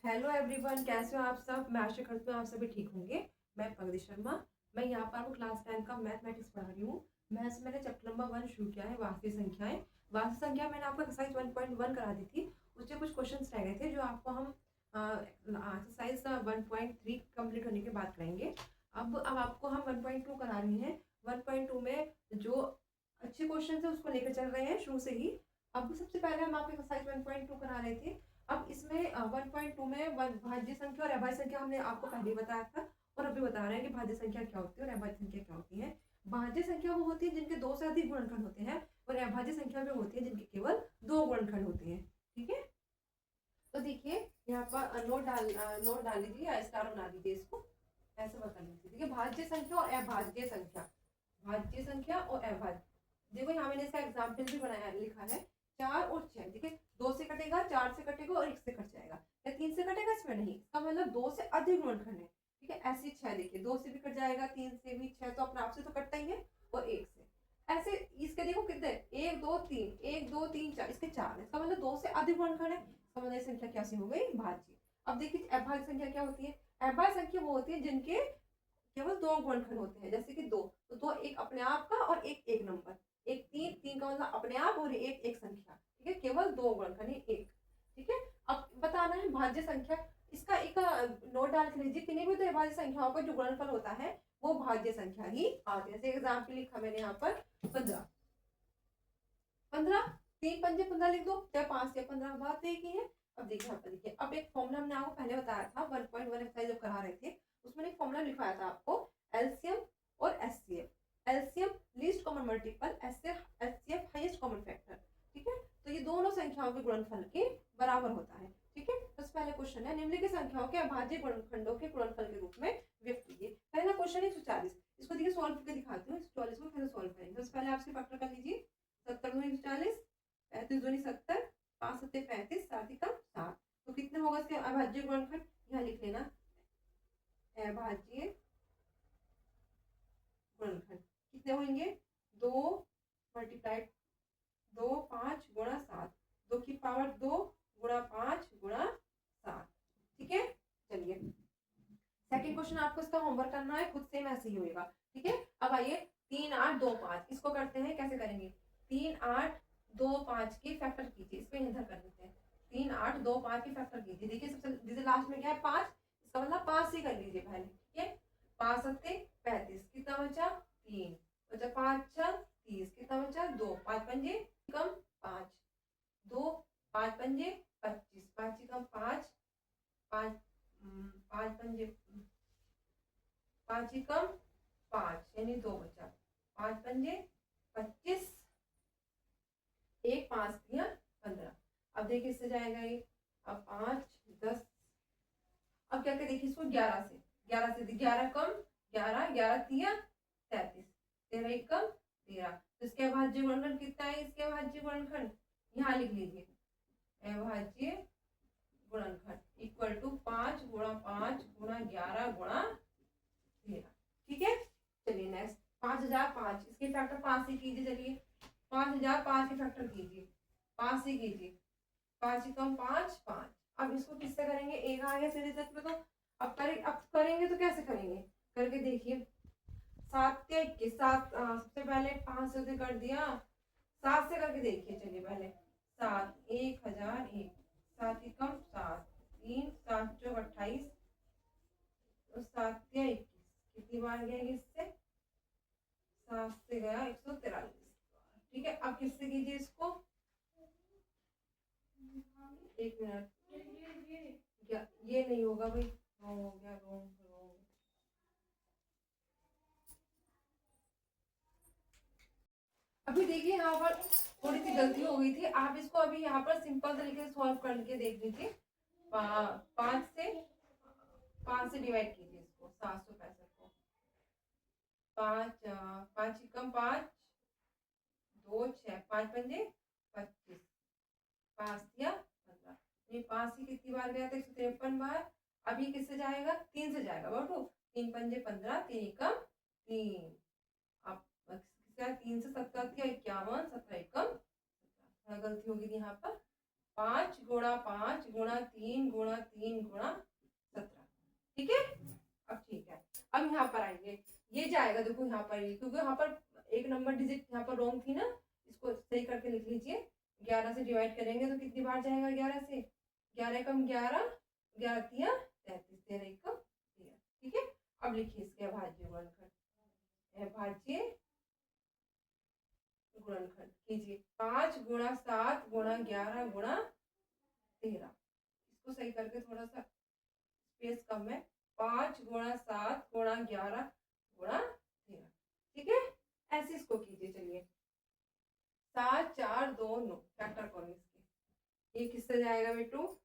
Hello everyone, कैसे हो आप सब। मैं आशा करती हूँ आप सभी ठीक होंगे। मैं प्रगति शर्मा। मैं यहाँ पर आपको क्लास 10 का मैथमेटिक्स पढ़ा रही हूँ। मैंने चैप्टर नंबर 1 शुरू किया है, वास्तविक संख्याएं। वास्तविक संख्या मैंने आपको एक्सरसाइज 1.1 करा दी थी। उससे कुछ क्वेश्चंस रह गए थे जो आपको हम एक्सरसाइज 1.3 कंप्लीट होने के बाद करेंगे। अब आपको हम 1.2 करा रही हैं। 1.2 में जो अच्छे क्वेश्चन है उसको लेकर चल रहे हैं शुरू से ही। अब सबसे पहले हम आपको एक्सरसाइज 1.2 करा रहे थे। अब इसमें 1.2 में भाज्य संख्या और अभाज्य संख्या हमने आपको पहले ही बताया था और अभी बता रहे हैं कि भाज्य संख्या क्या होती है और अभाज्य संख्या क्या होती है। भाज्य संख्या वो होती है जिनके दो से अधिक गुणनखंड होते हैं और अभाज्य संख्या वो होती है जिनके केवल दो गुणनखंड होते हैं। ठीक है, तो देखिए यहाँ पर नोट डाल लीजिए या स्टार बना दीजिए इसको। ऐसे बता लीजिए, देखिए भाज्य संख्या और अभाज्य संख्या। भाज्य संख्या और अभाज्य, देखो यहाँ मैंने इसका एग्जाम्पल भी बनाया लिखा है। 4 और 6, देखिए 2 से कटेगा, 4 से कटेगा और 1 से कट जाएगा। या 3 से कटेगा, इसमें नहीं, इसका मतलब 2 से अधिक गुणनखंड है। ठीक है, ऐसे 6, देखिए 2 से भी कट जाएगा, 3 से भी, 6 तो अपने आप से तो कटता ही है, और 1 से। ऐसे इसके देखो कितने, 1 2 3, 1 2 3 4, इसके 4 है, इसका मतलब 2 से अधिक गुणनखंड है, इसका मतलब संख्या कैसी हो गई, भाज्य। अब देखिए अभाज्य संख्या क्या होती है। अभाज्य संख्या वो होती है जिनके केवल दो गुणनखंड होते हैं, जैसे कि दो, तो दो एक अपने आप का और एक एक नंबर। एक तीन, तीन का मतलब अपने आप और एक एक संख्या। ठीक है, केवल दो गुणनखंड है, एक। ठीक है, अब बताना है भाज्य संख्या। इसका एक नोट डाल के लीजिए, किन्हीं भी तो भाज्य संख्याओं का जो गुणनफल होता है वो भाज्य संख्या ही आती है। जैसे एग्जाम्पल लिखा मैंने यहाँ पर 15। 15, 3 पंजे 15 लिख दो, चाहे 5 से 15, बात एक ही है। अब देखिए यहाँ पर, देखिए अब एक फॉर्मूला हमने आपको पहले बताया था 1.1 एक्सरसाइज जब करा रहे थे, उसमें एक फॉर्मूला लिखवाया था आपको, एलसीएम और HCF. LCM least common multiple, HCF highest common factor. ठीक है, तो ये दोनों संख्याओं के गुणनफल के बराबर होता है। ठीक है, सबसे पहले क्वेश्चन है, निम्नलिखित संख्याओं के अभाज्य गुणनखंडों के गुणनफल के रूप में व्यक्त कीजिए। पहला क्वेश्चन 140, इसको देखिए सॉल्व करके दिखाती हूँ। 140 को कैसे सॉल्व करेंगे, सबसे पहले आपसे फैक्टर कर लीजिए। 70 दूनी 140, 35 दूनी 70, 5 सत्ते 35, 7 एकम 7। तो कितने होगा इसके अभाज्य गुणनखंड, यहाँ लिख लेना, अभाज्य गुणनखंड कितने होंगे, 2 मल्टीप्लाइड 2 5 गुणा 7, 2 की पावर 2 गुणा 5 गुणा 7। ठीक है, चलिए सेकंड क्वेश्चन आपको इसका होमवर्क करना है, खुद सेम ऐसे ही होगा। ठीक है, अब आइए 3 8 2 5, इसको करते हैं, कैसे करेंगे। 3 8 2 5 के फैक्टर कीजिए, इस पे इधर कर देते हैं। 3 8 2 5 के फैक्टर कीजिए, देखिए सबसे जैसे लास्ट में क्या है 5, इसका मतलब 5 से कर लीजिए पहले। ठीक है, 5 सत्ते 35, कितना बचा 3, बचा 5 6 30, कितना बचा 2, 5 पंजे कम 5, 2 5 पंजे 25, 5 कम 5, 5 5 पंजे 5 कम 5 यानी 2 बचा, 5 पंजे 25, एक 5 दिया 15। अब देखिए इससे जाएगा ये, अब 5 10, अब क्या क्या देखिए इसको 11 से, 11 से 11 कम 11, 11 तिया 33, 13 एक कम 13। तो इसके अभाज्य गुणनखंड कितना है, इसके अभाज्य गुणनखंड यहाँ लिख लीजिए, अभाज्य गुणनखंड इक्वल टू 5 गुणा 5 गुणा 11 गुणा 13। ठीक है, चलिए नेक्स्ट 5005, इसके फैक्टर 5 से कीजिए। चलिए 5005 के फैक्टर कीजिए, 5 से कीजिए, 5 कम 5 5। अब इसको किससे करेंगे, एक आ गया सीधे तक में, तो अब करेंगे तो कैसे करेंगे, करके देखिए। 7 के 21, 7 सबसे पहले 5 से उसे कर दिया, 7 से करके देखिए। चलिए पहले 7 1001, 7 कम 7 3, 7 चौक 28, 7 या 21, कितनी बार गया इससे, 7 से गया 143। ठीक है, अब किससे कीजिए इसको, एक मिनट, ये नहीं होगा भाई, रॉन्ग हो गया, रॉन्ग रॉन्ग। अभी देखिए यहाँ पर थोड़ी सी गलती हो गई थी, आप इसको अभी यहाँ पर सिंपल तरीके से सॉल्व करके देख लीजिए। 5 से डिवाइड कीजिए इसको, 765 को, 5 5 कम 5 2 6, 5 पंजे 25, 5 दिया 15, ये 5 से कितनी बार गया था, 153 बार। अब ये किससे जाएगा, 3 से जाएगा बटू, 3 पंजे 15, 3 एकम 3। अब 3 से 17 किया 51, 17 एकम 17, थोड़ा गलती होगी यहाँ पर, 5 गुणा 5 गुणा 3 गुणा 3 गुणा 17। ठीक है, अब ठीक है, अब यहाँ पर आइए, ये जाएगा देखो यहाँ पर, क्योंकि यहाँ पर एक नंबर डिजिट यहाँ पर रॉन्ग थी ना, इसको सही करके लिख लीजिए। 11 से डिवाइड करेंगे तो कितनी बार जाएगा 11 से, 11 कम 11, 11 तिया 33, 13 कम 13। ठीक है, अब लिखिए इसके अभाज्य गुणनखंड, अभाज्य गुणनखंड कीजिए। 5 गुणा 7 गुणा 11 गुणा 13, इसको सही करके थोड़ा सा स्पेस कम है, 5 गुणा 7 गुणा 11 गुणा 13। ठीक है, ऐसे इसको कीजिए। चलिए 7 4 2 9 फैक्टर करो इसके, ये किससे जाएगा बेटू,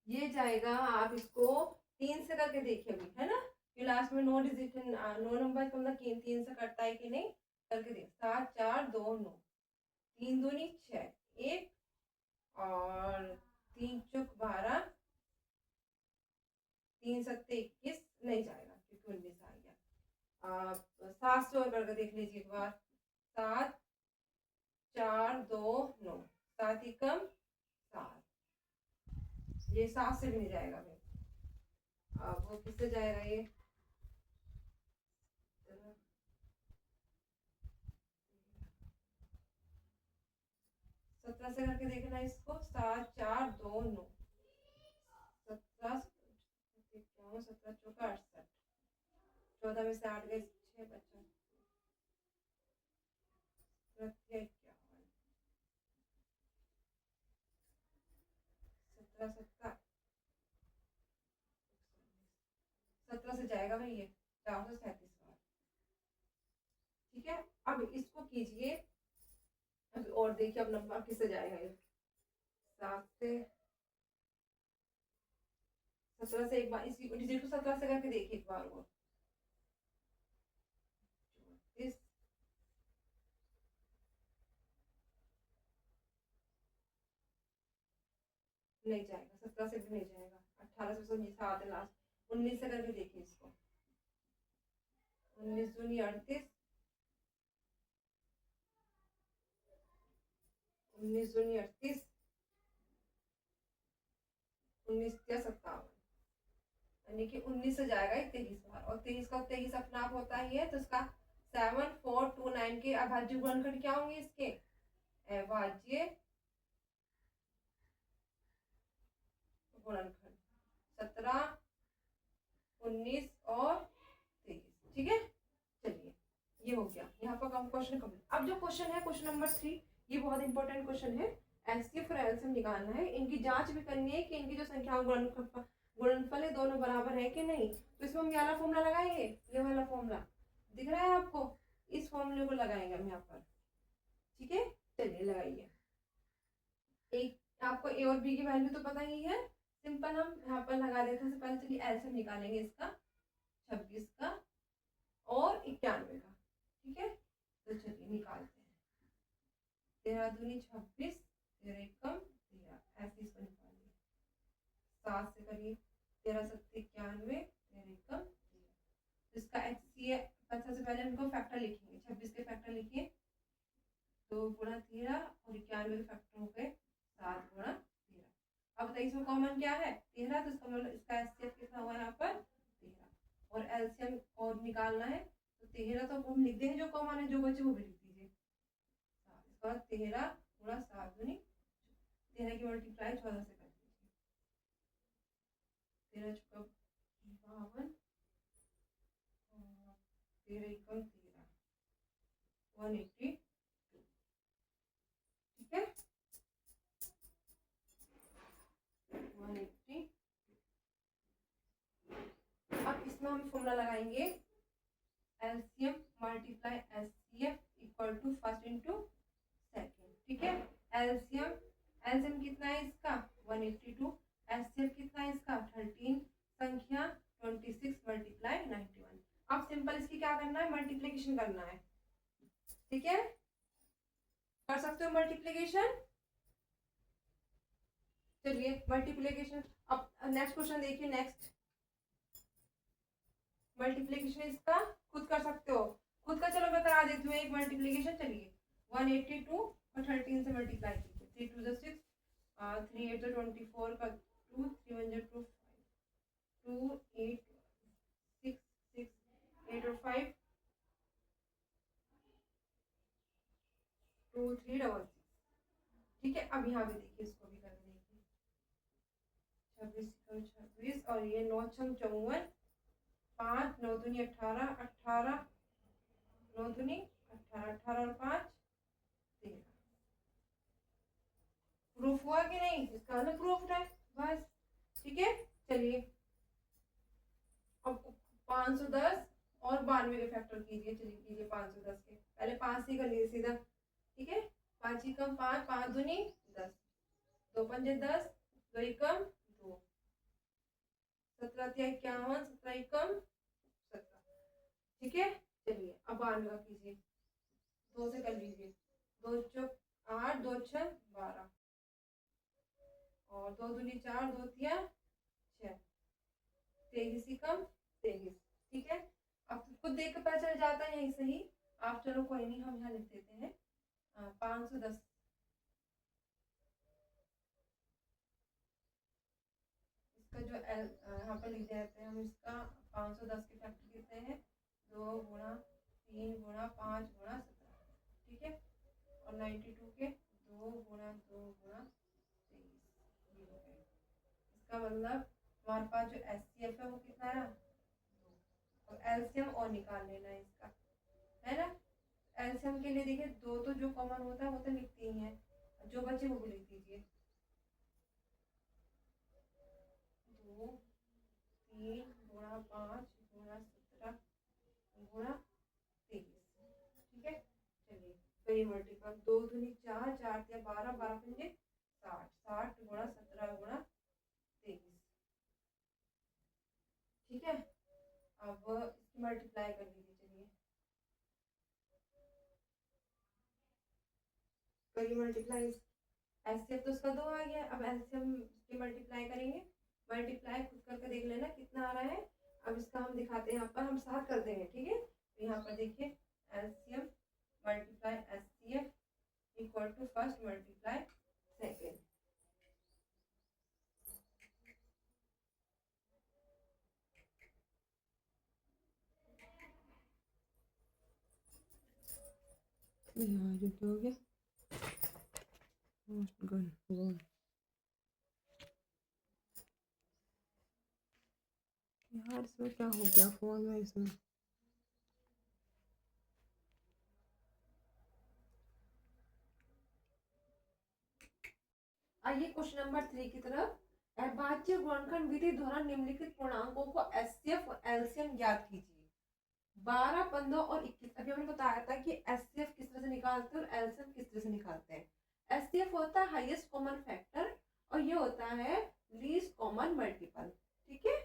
ये जाएगा, आप इसको 3 से करके देखिए अभी, है ना, ये लास्ट में 9 डिजिट 9 नंबर का मतलब 3 से कटता है कि नहीं, करके देख। 7 4 2 9, 3 दूनी 6, 1 और 3 चौक 12, 3 सत्ते 21, नहीं जाएगा क्योंकि 19 आ गया। आप 7 से और करके देख लीजिए एक बार, 7 4 2 9, 7 एकम 7, ये 7 से भी नहीं जाएगा भाई। अब वो किससे जाएगा, ये 17 से करके देखना इसको, 7 4 2 9, 17 51 17 चौका 68, 14 में से 8 गए 6 बचा, 17 से जाएगा भाई ये 437 बार। ठीक है, अब इसको कीजिए अभी और देखिए, अब नंबर किससे जाएगा ये, 7 से 17 से एक बार इसी डिजिट को 17 से करके देखिए एक बार और, 34 नहीं जाएगा, 17 से भी नहीं जाएगा, 18 से 7 है लास्ट, 19 से करके देखिए इसको, 19 दूनी 38, 19 दूनी 38, 19 या 57, यानी कि 19 से जाएगा 23 बार, और 23 का 23 अपना आप होता ही है, तो इसका 7 4 2 9 के अभाज्य गुणनखंड क्या होंगे इसके, अभाज्य गुणनखंड 17 19 और 23। ठीक है, चलिए ये हो गया, यहाँ पर कम क्वेश्चन कंप्लीट। अब जो क्वेश्चन है क्वेश्चन नंबर 3, ये बहुत इंपॉर्टेंट क्वेश्चन है, एचसीएफ और एलसीएम निकालना है, इनकी जांच भी करनी है कि इनकी जो संख्या गुणनफल है दोनों बराबर है कि नहीं। तो इसमें हम ये वाला फॉर्मूला लगाएंगे, ये वाला फॉर्मूला दिख रहा है आपको, इस फॉर्मूले को लगाएंगे हम यहाँ पर। ठीक है, चलिए लगाइए। एक आपको ए और बी की वैल्यू तो पता ही है, सिंपल हम यहाँ पर लगा देते हैं। पहले चलिए एलसीएम निकालेंगे इसका, 26 का और 91 का। ठीक है, तो चलिए निकालते हैं, 13 दूनी 26, 13 एकम 13, ऐसे इसको निकालिए। 7 से करिए, 13 सत्ते 91, 13 एकम 13। इसका एचसीएफ सबसे पहले इनको फैक्टर लिखेंगे, 26 के फैक्टर लिखिए, 2 गुणा 13 और 91 के फैक्टर हो गए 7 गुणा 13। अब बताइए इसमें कॉमन क्या है, 13, तो इसका मतलब इसका एचसीएफ कितना हुआ यहाँ पर 13, और एलसीएम और निकालना है, तो 13 तो हम लिख देंगे, जो कॉमन है जो बचे वो भी लिख दीजिए। इसके बाद 13 गुणा 7 दूनी 13 की मल्टीप्लाई 14 से कर दीजिए, 13 चौका 52, 13 एकम 13, 182। ठीक है, 180। अब इसमें हम फॉर्मूला लगाएंगे, LCM multiply HCF equal to first into second. ठीक है, एलसीएम एलसीएम कितना है इसका 182, एचसीएफ कितना है इसका 13, संख्या 26 मल्टीप्लाई 91। अब सिंपल इसकी क्या करना है, मल्टीप्लीकेशन करना है। ठीक है, कर सकते हो मल्टीप्लीकेशन। चलिए मल्टीप्लीकेशन, अब नेक्स्ट क्वेश्चन देखिए। नेक्स्ट मल्टीप्लीकेशन इसका खुद कर सकते हो, खुद का चलो मैं करा देती हूँ एक मल्टीप्लीकेशन। चलिए 182 और 13 से मल्टीप्लाई कीजिए। 3 2 6, 3 8 24 का 2, 3 1 2 5, 2 8 6 6 8 और 5 2 3 6। ठीक है, अब यहाँ पे देखिए इसको भी कर देखिए। 26 26 और ये 9 छंग 54, 5 9 दूनी 18 18 9 दूनी 18 18 और 5 13। प्रूफ हुआ कि नहीं? इसका मतलब प्रूफ है बस। ठीक है, चलिए अब 510 और 92 के फैक्टर कीजिए। चलिए कीजिए 510 के, पहले 5 ही कर लीजिए सीधा। ठीक है, 5 ही कम 5, 5 दूनी 10, 2 पंजे 10, 2 ही कम 2, 17 51, 17 ही कम 17। ठीक है, चलिए अब 92 का कीजिए, 2 से कर लीजिए। 2 चौक 8, 2 6 12 और 2 दूनी 4, 2 तिया 6, 23 ही कम 23। ठीक है, अब खुद देख कर पता चल जाता है यहीं से ही। आप चलो कोई नहीं, हम यहाँ लिख देते हैं 510। इसका जो यहाँ पर लिख देते हैं हम, इसका 510 के फैक्टर कितने हैं? 2 गुणा 3 गुणा 5 गुणा 17। ठीक है, और 92 के 2 गुणा 2 गुणा 23। इसका मतलब हमारे पास जो एचसीएफ है वो कितना है? 2। और एलसीएम और निकाल लेना है इसका, है ना। एलसीएम के लिए देखिए 2 तो जो कॉमन होता है वो तो लिखते ही है, जो बचे वो भी लिख दीजिए। 2 3 गुणा 5 गुणा 17 गुणा 23। ठीक है, चलिए कई मल्टीपल 2 दूनी 4, 4 या 12, 12 पंजे 60, 60 गुणा 17 गुणा 23। ठीक है, अब इसकी मल्टीप्लाई कर लीजिए। चलिए करिए मल्टीप्लाई। एचसीएफ तो उसका 2 आ गया, अब एलसीएम की मल्टीप्लाई करेंगे। मल्टीप्लाई खुद करके देख लेना कितना आ रहा है। अब इसका हम दिखाते हैं, यहाँ पर हम साथ कर देंगे। ठीक है, तो यहाँ पर देखिए LCM multiply HCF equal to first multiply second. यहाँ जो क्या हो गया यार, इसमें क्या हो गया फोन में? इसमें आइए क्वेश्चन नंबर 3 की तरफ। अभाज्य गुणनखंड विधि द्वारा निम्नलिखित पूर्णांकों को एचसीएफ और एलसीएम ज्ञात कीजिए। 12 15 और 21। अभी हमने बताया था कि एचसीएफ किस तरह से निकालते हैं और एलसीएम किस तरह से निकालते हैं। एचसीएफ होता है हाईएस्ट कॉमन फैक्टर और ये होता है लीस्ट कॉमन मल्टीपल। ठीक है,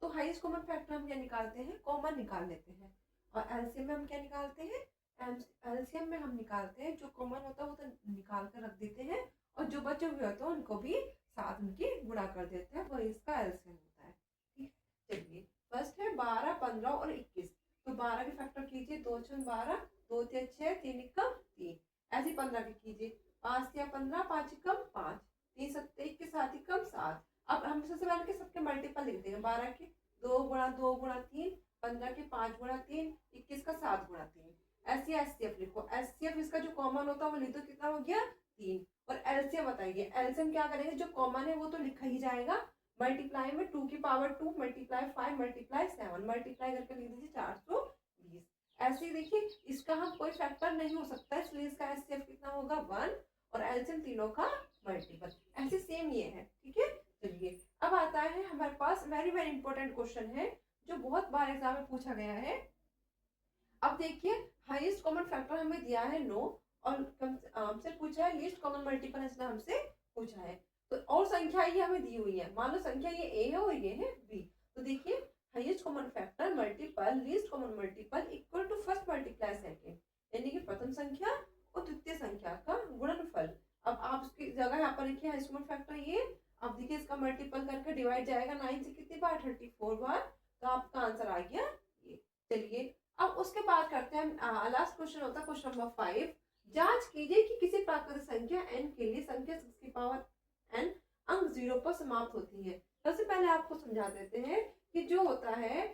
तो हाईएस्ट कॉमन फैक्टर हम क्या निकालते हैं? कॉमन निकाल लेते हैं। और एलसीएम में हम क्या निकालते हैं? एलसीएम में हम निकालते हैं जो कॉमन होता है वो तो निकाल कर रख देते हैं, और जो बचे हुए होते हैं उनको भी साथ उनकी गुणा कर देते हैं, वही इसका एलसीएम होता है। ठीक, चलिए फर्स्ट है 12 15 और 21। तो 12 के फैक्टर कीजिए, 2 6 12, 2 3 6, 3 कम 3। ऐसे 15 के कीजिए, 5 या 15, 5 कम 5, 3 7 1 के साथ ही कम 7। अब हम सबसे पहले के सबके मल्टीपल लिख देंगे। 12 के 2 गुणा 2 गुणा 3, 15 के 5 गुणा 3, 21 का 7 गुणा 3। ऐसे एचसीएफ लिखो। एचसीएफ इसका जो कॉमन होता है वो लिख दो, कितना हो गया? 3। और एलसीएम बताइए। एलसीएम क्या करेंगे? जो कॉमन है वो तो लिखा ही जाएगा, मल्टीप्लाई में 2 की पावर 2 मल्टीप्लाई 5 मल्टीप्लाई 7 मल्टीप्लाई करके लिख दीजिए 420। ऐसे ही देखिए इसका हम कोई फैक्टर नहीं हो सकता, इसलिए इसका एचसीएफ कितना होगा? 1। और एलसीएम तीनों का मल्टीपल। ऐसे सेम ये है। ठीक है, चलिए अब आता है हमारे पास वेरी वेरी इंपॉर्टेंट क्वेश्चन है जो बहुत बार एग्जाम में पूछा गया है। अब देखिए हाईएस्ट कॉमन फैक्टर हमें दिया है 9 और हमसे पूछा है लीस्ट कॉमन मल्टीपल, इसने हमसे पूछा है। तो और संख्या ये हमें दी हुई है, मान लो संख्या ये ए है और ये है बी। तो देखिए highest common factor multiple least common multiple equal to first multiply second, यानी कि प्रथम संख्या और द्वितीय संख्या का गुणनफल। अब आप उसकी जगह यहाँ पर लिखिए हाईएस्ट कॉमन फैक्टर ये। अब देखिए इसका मल्टीपल करके डिवाइड जाएगा 9 से कितनी बार? 34 बार। तो आपका आंसर आ गया ये। चलिए अब उसके बाद करते हैं लास्ट क्वेश्चन होता है क्वेश्चन नंबर 5। जांच कीजिए कि किसी प्राकृतिक संख्या n के लिए संख्या 6 की पावर n अंक 0 पर समाप्त होती है। सबसे पहले आपको समझा देते हैं कि जो होता है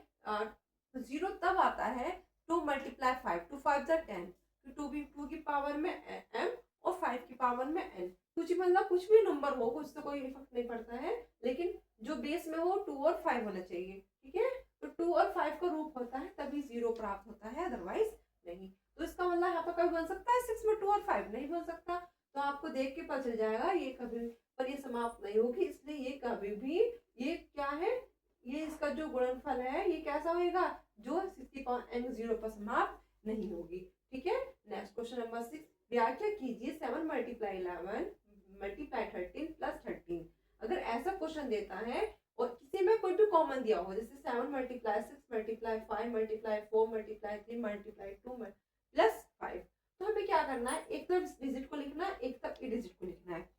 0 तब आता है 2 मल्टीप्लाई 5, 2 5 जा 10, 2 की पावर में m और 5 की पावर में n। कुछ मतलब कुछ भी नंबर हो, कुछ तो कोई इफेक्ट नहीं पड़ता है, लेकिन जो बेस में हो 2 और 5 होना चाहिए। ठीक है, तो 2 और 5 का रूप होता है तभी 0 प्राप्त होता है, अदरवाइज नहीं। तो इसका मतलब यहाँ पर कभी बन सकता है 6 में 2 और 5 नहीं बन सकता। तो आपको देख के पता चल जाएगा ये कभी पर ये समाप्त नहीं होगी, इसलिए ये कभी भी ये क्या है, ये इसका जो गुणनफल है ये कैसा होएगा, जो 6 की पावर n 0 पर समाप्त नहीं होगी। ठीक है, नेक्स्ट क्वेश्चन नंबर 6। व्याख्या कीजिए 7 मल्टीप्लाई 11 मल्टीप्लाई 13 प्लस 13। अगर ऐसा क्वेश्चन देता है और किसी में कोई भी कॉमन दिया हो, जैसे 7 multiply 6 multiply 5 multiply 4 multiply 3 multiply 2 plus 5, तो हमें क्या करना है, एक तरफ डिजिट को लिखना है, एक तरफ डिजिट को लिखना है।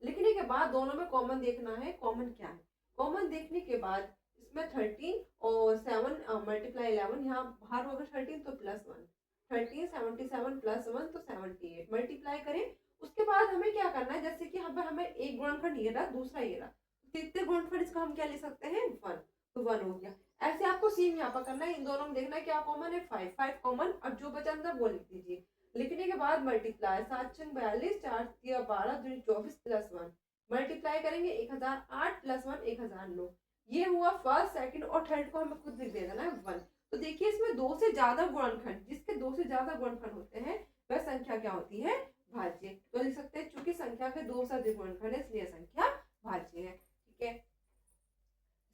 लिखने के बाद दोनों में कॉमन देखना है, कॉमन क्या है। कॉमन देखने के बाद इसमें 13 और 7 मल्टीप्लाई 11, यहाँ बाहर होगा 13 तो प्लस 1, 13 77 प्लस 1 तो 78 मल्टीप्लाई करें। उसके बाद हमें क्या करना है, जैसे कि यहाँ पर हमें एक गुणनखंड ये रहा, दूसरा ये रहा, तीसरे गुणनखंड इसका हम क्या ले सकते हैं 1, तो 1 हो गया। ऐसे आपको सेम यहाँ पर करना है, इन दोनों में देखना है क्या कॉमन है, 5 5 कॉमन, और जो बचा अंदर वो लिख दीजिए। लिखने के बाद मल्टीप्लाई 7 6 42 4 3 12 2 24 प्लस 1 मल्टीप्लाई करेंगे 1008 प्लस 1 1009। ये हुआ फर्स्ट, सेकंड और थर्ड को हमें खुद लिख देना है 1। तो देखिए इसमें दो से ज्यादा गुणनखंड, जिसके दो से ज्यादा गुणनखंड होते हैं वह संख्या क्या होती है, भाज्य। तो लिख सकते हैं चूंकि संख्या के दो से अधिक गुणनखंड है इसलिए संख्या भाज्य है। ठीक है,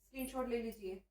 स्क्रीनशॉट ले लीजिए।